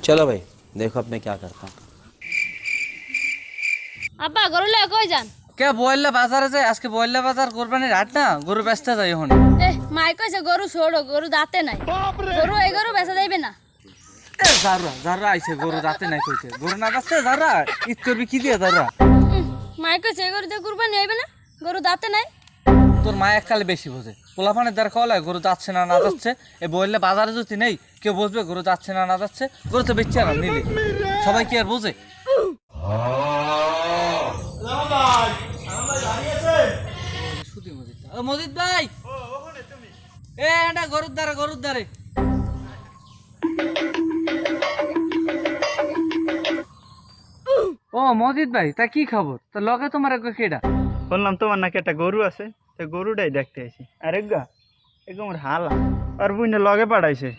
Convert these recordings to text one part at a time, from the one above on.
चलो भाई देखो अब मैं क्या करता हूँ। আব্বা গরু লয়ে কই যান? কে বইল্লা বাজারে যায় আজকে বইল্লা বাজার কোরবানির হাট না গরু বেচতে যাই এখন এ মাই কইছে গরু ছোড়ো, গরু দাঁতে নাই। গরু এই গরু বেচা যাইবে না। এ যারা যারা আইছে গরু রাতে নাই কইছে গরু না যাচ্ছে যারা ঈদ করবি কি দিয়ে যারা মাই কইছে এই গরু দিয়ে কুরবানি হইবে না, গরু দাঁতে নাই। তোর মা এককালে বেশি বোঝে পোলাপানের দ্বারা কল গরু যাচ্ছে না না যাচ্ছে এ বইলে বাজারে যদি নেই কেউ বুঝবে গরু যাচ্ছে না না যাচ্ছে গরু তো বেচছে না নিলে সবাই কি আর বোঝে মজিদ ভাই এ এটা গরুর দ্বারে ও মজিদ ভাই তা কি খবর তা লগে তোমার কেডা বললাম তোমার নাকি একটা গরু আছে, তো গরুটাই দেখতে আসি। আর একদম হালা আর বুঝলে লগে পাঠাইছে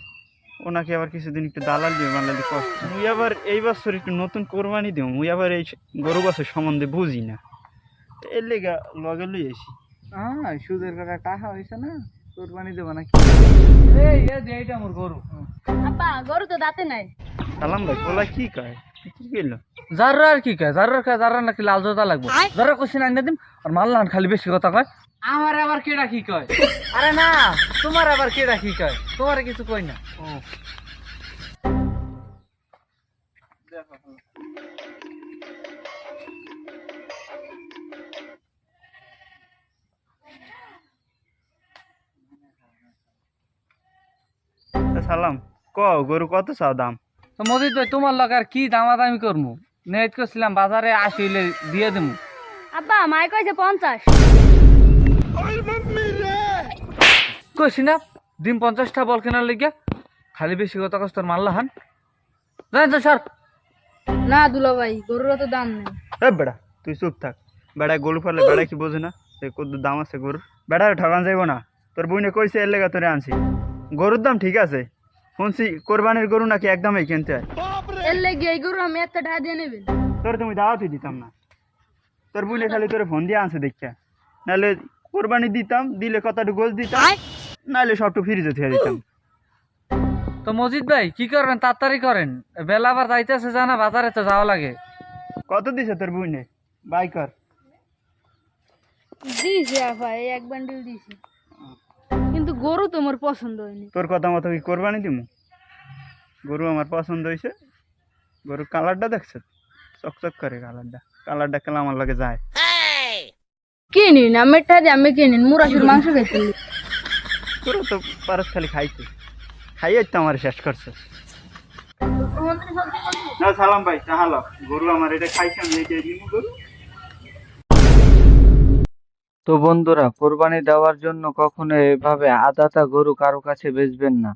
ওনাকে আবার কিছুদিন একটু দালাল দিবে বাংলাদেশ কষ্ট। মুই আবার এই বছর একটু নতুন কোরবানি দিব, মুই আবার এই গরু বছর সম্বন্ধে বুঝি না, এর লেগা লগে লই আসি। হ্যাঁ সুদের কাটা টাকা হয়েছে না কোরবানি দেবো নাকি এইটা আমার গরু আব্বা গরু তো দাঁতে নাই। সালাম ভাই বলা কি কয় কি কইলো? যারা আর কি কয় যারা নাকি লাল জোতা লাগবে যারা কোশ্চেন আইনা দিম আর মাল্লান খালি বেশি কথা কয়। আমার আবার কেডা কি কয়? আরে না তোমার আবার কেডা কি কয়? তোমার কিছু কই না। ও সালাম ক গরু কত চাও দাম? তো মজিদ ভাই তোমার লগে আর কি দামাদামি করবো নেট করছিলাম বাজারে 80 হইলে দিয়ে দেবো। আব্বা মাই কইছে 50। কইছি না দিন 50টা বল কেনার লেগে খালি বেশি কথা কষ্ট তোর মাল্লা হান জান তো স্যার না দুলা ভাই গরুর তো দাম নেই। এ বেড়া তুই চুপ থাক, বেড়া গরু ফেললে বেড়া কি বোঝে না সে কত দাম আছে গরুর? বেড়া ঠকান যাইব না, তোর বইনে কইছে এর লেগা তোরে আনছি। গরুর দাম ঠিক আছে শুনছি কোরবানির গরু নাকি একদমই কিনতে হয়। এর লাগি এই গরু আমি একটা টাকা দিয়ে নেবেন। তোর তুমি দাওয়াতই দিতাম না, তোর বুঝলে খালি তোর ফোন দিয়ে আনছে দেখা, নাহলে কোরবানি দিতাম, দিলে কতটু গোছ দিতাম, নাহলে সবটু ফ্রিজে থেকে দিতাম। তো মজিদ ভাই কি করবেন তাড়াতাড়ি করেন বেলা আবার যাইতেছে জানা বাজারে তো যাওয়া লাগে। কত দিছে তোর বুঝনে বাই কর? দিছে আপা এই এক বান্ডিল দিছে, কিন্তু গরু তো আমার পছন্দ হয়নি। তোর কথা মতো কি কোরবানি দিমু? গরু আমার পছন্দ হয়েছে, গরুর কালারটা দেখছে চকচক করে, কালারটা খেলে আমার লাগে যায়। কিনিন আমি টাকা দিয়ে আমি কিনিন মুরাশির মাংস খাইতে। তোর তো পারস খালি খাইতে খাইয়ে তো আমার শেষ করছে। না সালাম ভাই তাহলে গরু আমার এটা খাইছে আমি এইটাই দিমু গরু। তো বন্ধুরা কোরবানি দেওয়ার জন্য কখনো এভাবে আদাতা গরু কারো কাছে বেচবেন না।